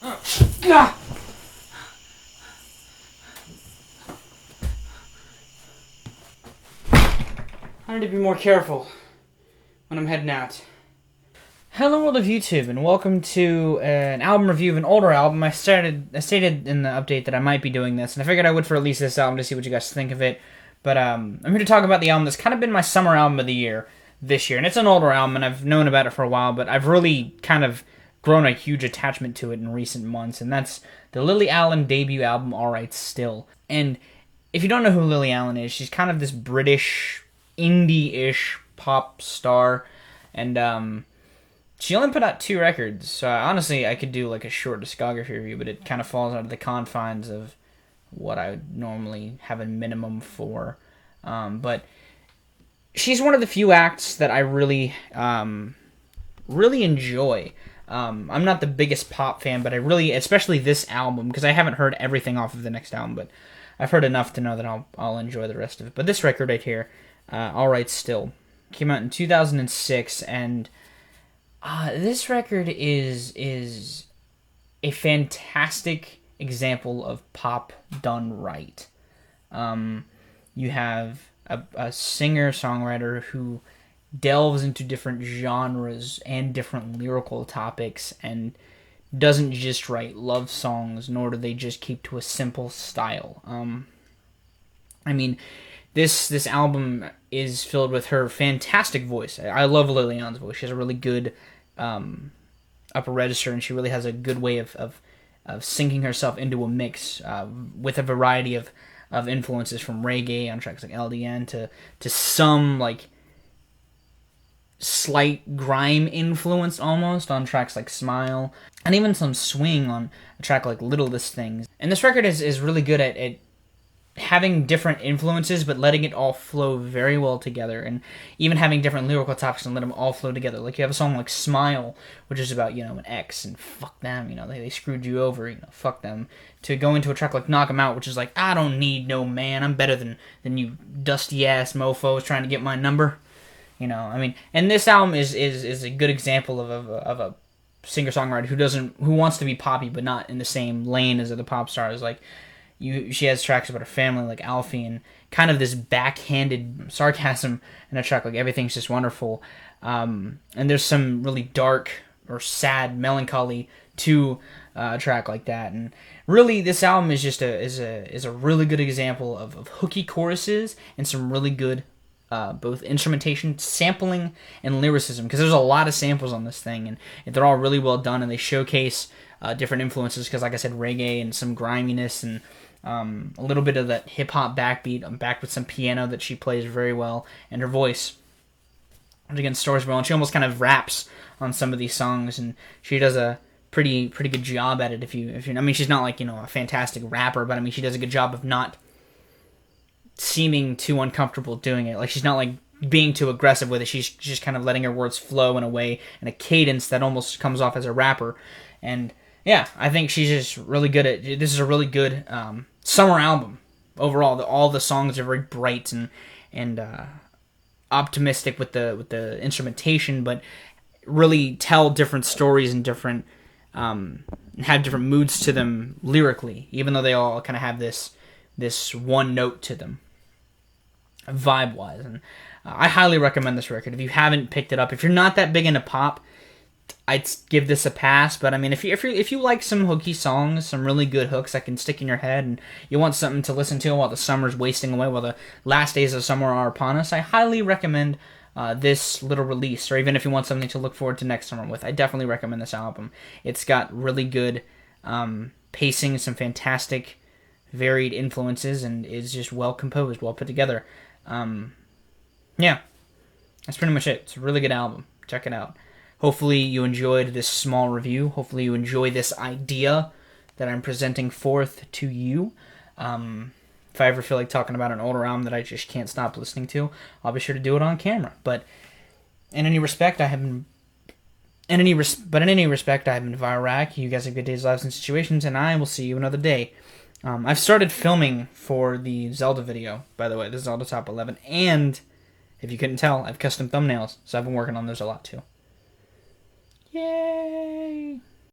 Ah! I need to be more careful when I'm heading out. Hello world of YouTube, and welcome to an album review of an older album. I stated in the update that I might be doing this, and I figured I would release this album to see what you guys think of it. But I'm here to talk about the album that's kind of been my summer album of the year this year. And it's an older album, and I've known about it for a while, but I've really kind of grown a huge attachment to it in recent months, and that's the Lily Allen debut album, Alright Still. And if you don't know who Lily Allen is, she's kind of this British, indie-ish pop star, and she only put out 2 records, so honestly I could do like a short discography review, but it kind of falls out of the confines of what I would normally have a minimum for. But she's one of the few acts that I really enjoy. I'm not the biggest pop fan, but I really, especially this album, because I haven't heard everything off of the next album, but I've heard enough to know that I'll enjoy the rest of it. But this record right here, Alright Still, came out in 2006, and this record is a fantastic example of pop done right. You have a singer-songwriter who delves into different genres and different lyrical topics and doesn't just write love songs, nor do they just keep to a simple style. I mean, this album is filled with her fantastic voice. I love Lily Allen's voice. She has a really good upper register, and she really has a good way of sinking herself into a mix with a variety of influences, from reggae on tracks like LDN to some like slight grime influence almost on tracks like Smile, and even some swing on a track like Littlest Things. And this record is really good at having different influences, but letting it all flow very well together, and even having different lyrical topics and let them all flow together. Like you have a song like Smile, which is about, an ex and fuck them, they screwed you over, fuck them, to go into a track like Knock 'Em Out, which is like, I don't need no man, I'm better than you dusty ass mofos trying to get my number. And this album is a good example of a singer-songwriter who wants to be poppy, but not in the same lane as other pop stars. Like, she has tracks about her family, like Alfie, and kind of this backhanded sarcasm in a track like Everything's Just Wonderful. And there's some really dark or sad melancholy to a track like that. And really, this album is just a really good example of hooky choruses and some really good both instrumentation, sampling, and lyricism, because there's a lot of samples on this thing, and they're all really well done, and they showcase different influences, because like I said, reggae and some griminess and a little bit of that hip-hop backbeat, backed with some piano that she plays very well, and her voice, which again stores well, and she almost kind of raps on some of these songs, and she does a pretty good job at it. If you I mean, she's not like, a fantastic rapper, but I mean, she does a good job of not seeming too uncomfortable doing it. Like, she's not like being too aggressive with it. She's just kind of letting her words flow in a way, in a cadence that almost comes off as a rapper. And yeah, I think she's just really good at. This is a really good summer album overall. All the songs are very bright and optimistic with the instrumentation, but really tell different stories and different have different moods to them lyrically, even though they all kind of have this one note to them, vibe-wise. And I highly recommend this record. If you haven't picked it up, if you're not that big into pop, I'd give this a pass. But I mean, if you like some hooky songs, some really good hooks that can stick in your head, and you want something to listen to while the summer's wasting away, while the last days of summer are upon us, I highly recommend this little release. Or even if you want something to look forward to next summer with, I definitely recommend this album. It's got really good pacing, some fantastic varied influences, and is just well composed, well put together. Yeah, that's pretty much it. It's a really good album. Check it out. Hopefully you enjoyed this small review. Hopefully you enjoy this idea that I'm presenting forth to you. If I ever feel like talking about an older album that I just can't stop listening to, I'll be sure to do it on camera. But in any respect, I have been Viralrak. You guys have good days, lives, and situations, and I will see you another day. I've started filming for the Zelda video, by the way, the Zelda Top 11, and if you couldn't tell, I've custom thumbnails, so I've been working on those a lot too. Yay!